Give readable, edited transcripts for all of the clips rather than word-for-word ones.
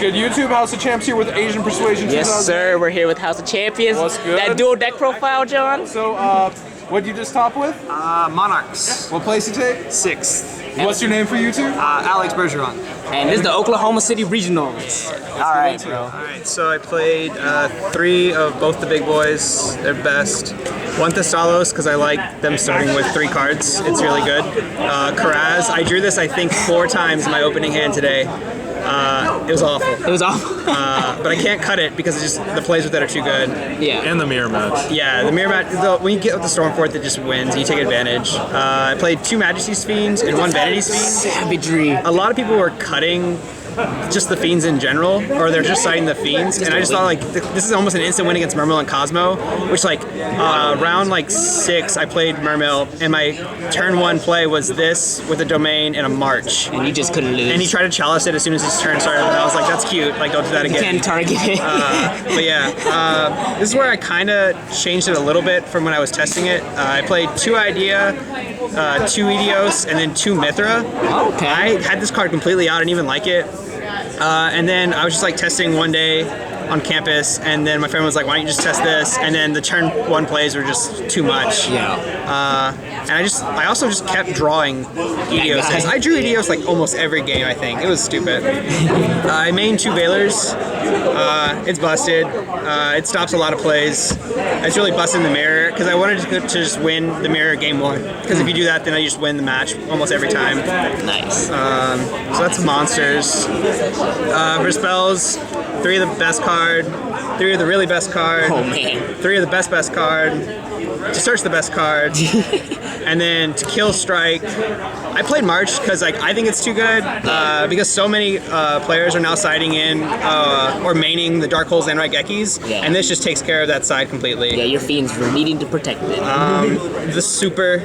good? YouTube House of Champs here with Asian Persuasion. Yes, sir. We're here with House of Champions. What's good? That dual deck profile, John. So, what did you just top with? Monarchs. What place you take? 6th. What's your name for YouTube? Alex Bergeron. And this is the Oklahoma City Regionals. All right, bro. All right, so I played 3 of both the big boys. They're best. One Thestalos, because I like them starting with 3 cards. It's really good. Karaz, I drew this I think 4 times in my opening hand today. It was awful. It was awful. But I can't cut it because it's just the plays with that are too good. Yeah. And the mirror match. Yeah, the mirror match. When you get with the Stormforth, it just wins. You take advantage. I played 2 Majesty's Fiends and 1 Vanity's Fiend. Savagery. A lot of people were cutting just the Fiends in general, or they're just citing the Fiends, and I just thought like this is almost an instant win against Mermill and Cosmo, which like round like 6 I played Mermill, and my turn 1 play was this with a Domain and a March. And you just couldn't lose. And he tried to chalice it as soon as his turn started, and I was like, that's cute, like don't do that again. You can't target it. But yeah, this is where I kind of changed it a little bit from when I was testing it. I played 2 Idea, 2 Yugioh, and then 2 Mithra. Okay. I had this card completely out, I didn't even like it. And then I was just like testing one day on campus, and then my friend was like, why don't you just test this? And then the turn 1 plays were just too much. Yeah. And I also just kept drawing Yugioh. I drew Yugioh like almost every game, I think. It was stupid. I mained 2 Valors. It's busted. It stops a lot of plays. It's really busted in the mirror because I wanted to just win the mirror game 1. Because if you do that, then I just win the match almost every time. Nice. So that's monsters. For spells, 3 of the best card, 3 of the really best card. Oh man. 3 of the best card. To search the best card. And then to kill strike. I played March because like I think it's too good because so many players are now siding in or maining the Dark Holes and Raigekis, and this just takes care of that side completely. Yeah, your Fiends were needing to protect it. The super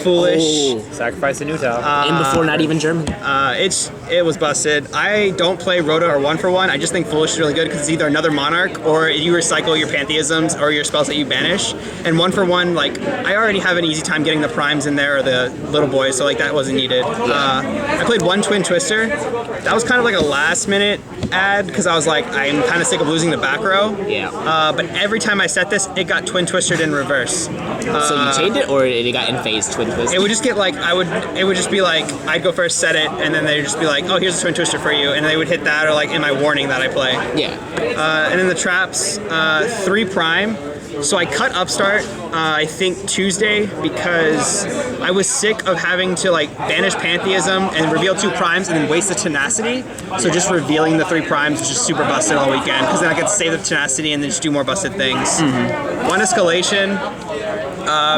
foolish. Oh. Sacrifice a new tile. In before not even German. It was busted. I don't play Rhoda or 1 for 1. I just think Foolish is really good because it's either another Monarch or you recycle your Pantheisms or your spells that you banish. And 1 for 1, like I already have an easy time getting the primes in there or the little boys, so like that wasn't needed. I played 1 Twin Twister. That was kind of like a last minute add because I was like, I'm kind of sick of losing the back row. Yeah. But every time I set this, it got Twin Twistered in reverse. So you changed it, or it got in phase Twin Twist? It would just get like, it would just be like, I'd go first, set it, and then they'd just be like, oh, here's a Twin Twister for you, and they would hit that, or like in my warning that I play. Yeah. And then the traps, 3 prime. So I cut Upstart, I think Tuesday, because I was sick of having to like banish Pantheism and reveal 2 primes and then waste the Tenacity. So just revealing the 3 primes was just super busted all weekend, because then I could save the Tenacity and then just do more busted things. 1 Escalation.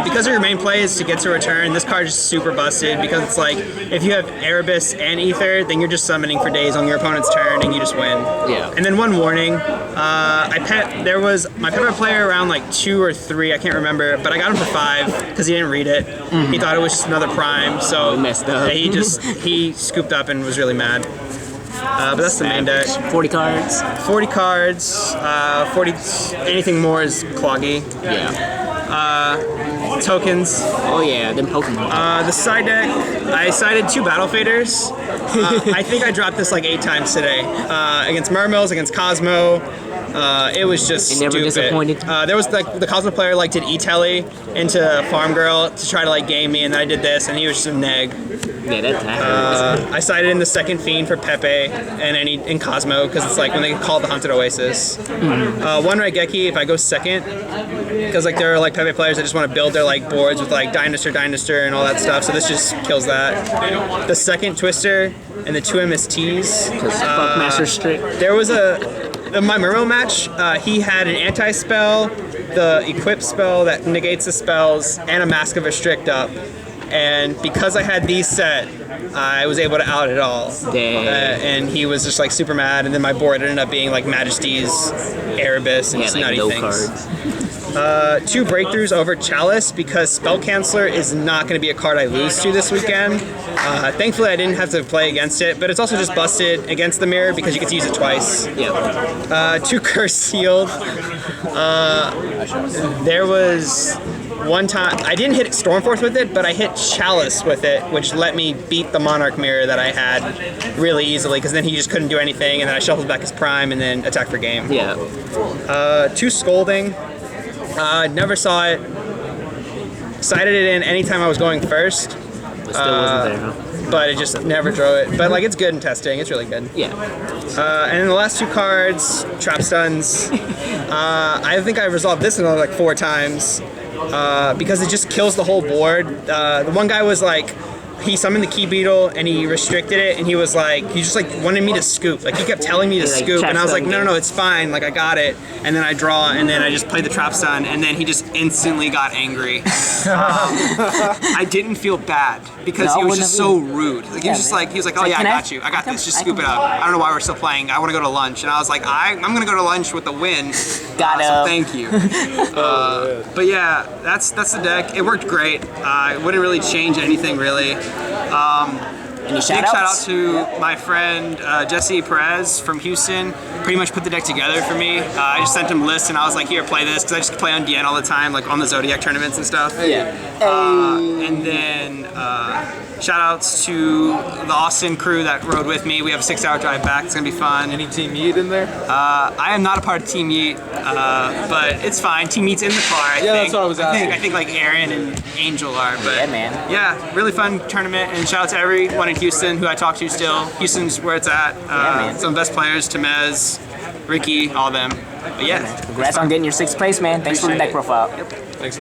Because your main play is to get to return, this card is super busted because it's like, if you have Erebus and Ether, then you're just summoning for days on your opponent's turn and you just win. Yeah. And then 1 warning, my pet player around like 2 or 3, I can't remember, but I got him for 5 because he didn't read it. He thought it was just another prime, so messed up. he scooped up and was really mad. But that's the main deck. 40 cards. 40 cards, 40, anything more is cloggy. Yeah. Tokens. Oh yeah, them Pokemon. The side deck, I sided 2 Battle Faders. I think I dropped this like 8 times today. Against Mermills, against Cosmo. It was just never stupid. disappointed. There was like the Cosmo player like did E-Telly into Farm Girl to try to like game me, and then I did this, and he was just a neg. Yeah, that hurts. I sided in the second Fiend for Pepe and in Cosmo because it's like when they call the Haunted Oasis. 1 Raigeki if I go second, because like there are like Pepe players that just want to build their like boards with like Dynastor and all that stuff, so this just kills that. The second Twister and the 2 MSTs. Fuck Master Strict. There was my Mermill match, he had an anti-spell, the equip spell that negates the spells, and a Mask of Restrict up. And because I had these set, I was able to out it all. And he was just like super mad, and then my board ended up being like Majesty's, Erebus, and just like nutty no things. Cards. 2 breakthroughs over Chalice because Spell Canceller is not going to be a card I lose to this weekend. Thankfully I didn't have to play against it, but it's also just busted against the mirror because you get to use it twice. Yeah. 2 Curse Sealed. There was one time, I didn't hit Stormforce with it, but I hit Chalice with it, which let me beat the Monarch mirror that I had really easily, because then he just couldn't do anything, and then I shuffled back his Prime, and then attack for game. Yeah. 2 Scolding. Never saw it. Sighted it in anytime I was going first. But still wasn't there, huh? But it just never drove it. But like, it's good in testing. It's really good. Yeah. And then the last 2 cards, Trap Stuns. I think I resolved this another like 4 times because it just kills the whole board. The one guy was like, he summoned the Key Beetle and he restricted it, and he was like, he just like wanted me to scoop. Like he kept telling me to Like, scoop, and I was like, trap no, it's fine. Like I got it. And then I draw, and then I just played the Trap Stun, and then he just instantly got angry. I didn't feel bad because No, he was wouldn't just have so either. rude. Like he Yeah, was just man. like, he was like, oh It's yeah, like, I can I- got you. I got this. Just I scoop can- it up. I don't know why we're still playing. I want to go to lunch. And I was like, I'm gonna go to lunch with the win. Got So him. thank you. But yeah, that's the deck. It worked great. It wouldn't really change anything really. Any Big shout shout out outs? to my friend Jesse Perez from Houston. Pretty much put the deck together for me. I just sent him lists and I was like, here, play this, because I just play on DN all the time, like on the Zodiac tournaments and stuff. Yeah. And then shout outs to the Austin crew that rode with me. We have a 6-hour drive back. It's gonna be fun. Any Team Yeet in there? I am not a part of Team Yeet, but it's fine. Team Yeet's in the car. I Yeah, think. that's what I was asking. I think like Aaron and Angel are, but Yeah, man. yeah, really fun tournament. And shout out to everyone in Houston who I talk to still. Houston's where it's at. man. Some of the best players, Temez, Ricky, all of them. But yeah, Congrats on getting your 6th place, man. Thanks for the deck Appreciate it. profile.